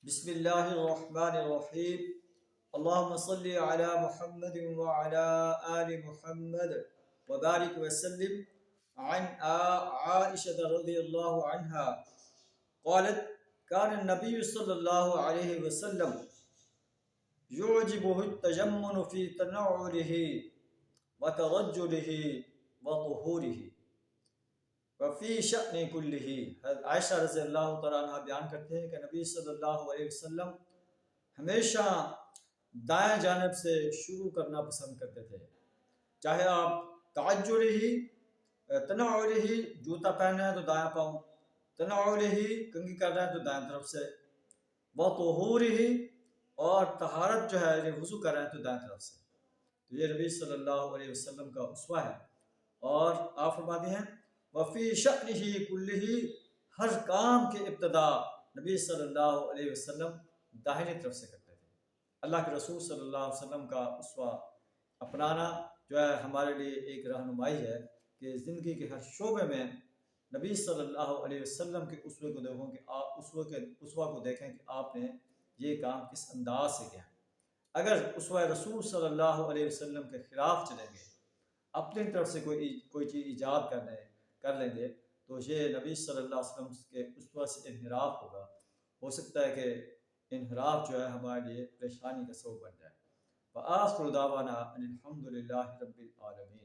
بسم الله الرحمن الرحيم. اللهم صل على محمد وعلى آل محمد وبارك وسلم. عن عائشة رضي الله عنها قالت: كان النبي صلى الله عليه وسلم يعجبه التجمل في تنعله وترجله وطهوره وفی شأن کلہ. عائشہ رضی اللہ تعالیٰ عنہ بیان کرتے ہیں کہ نبی صلی اللہ علیہ وسلم ہمیشہ دائیں جانب سے شروع کرنا پسند کرتے تھے، چاہے آپ تعجل ہی تنعل ہی جوتا پہنے ہیں تو دائیں پاؤں، تنعل ہی کنگھی کر رہے ہیں تو دائیں طرف سے، وطہور ہی اور طہارت جو ہے یہ وضو کر رہے ہیں تو دائیں طرف سے. تو یہ نبی صلی اللہ علیہ وسلم کا اسوہ ہے. اور آپ فرماتے ہیں وفی شأنہ کلہ، ہر کام کی ابتدا نبی صلی اللہ علیہ وسلم داہنی طرف سے کرتے تھے. اللہ کے رسول صلی اللہ علیہ وسلم کا اسوہ اپنانا جو ہے ہمارے لیے ایک رہنمائی ہے کہ زندگی کے ہر شعبے میں نبی صلی اللہ علیہ وسلم کے اسوے کو دیکھوں کہ آپ اسوہ کو دیکھیں کہ آپ نے یہ کام کس انداز سے کیا. اگر اسوہ رسول صلی اللہ علیہ وسلم کے خلاف چلیں گے، اپنی طرف سے کوئی چیز ایجاد کر لیں گے تو یہ نبی صلی اللہ علیہ وسلم کے اسوہ سے انحراف ہوگا. ہو سکتا ہے کہ انحراف جو ہے ہمارے لیے پریشانی کا سبب بن جائے. وآخر دعوانا ان الحمد للہ رب العالمین.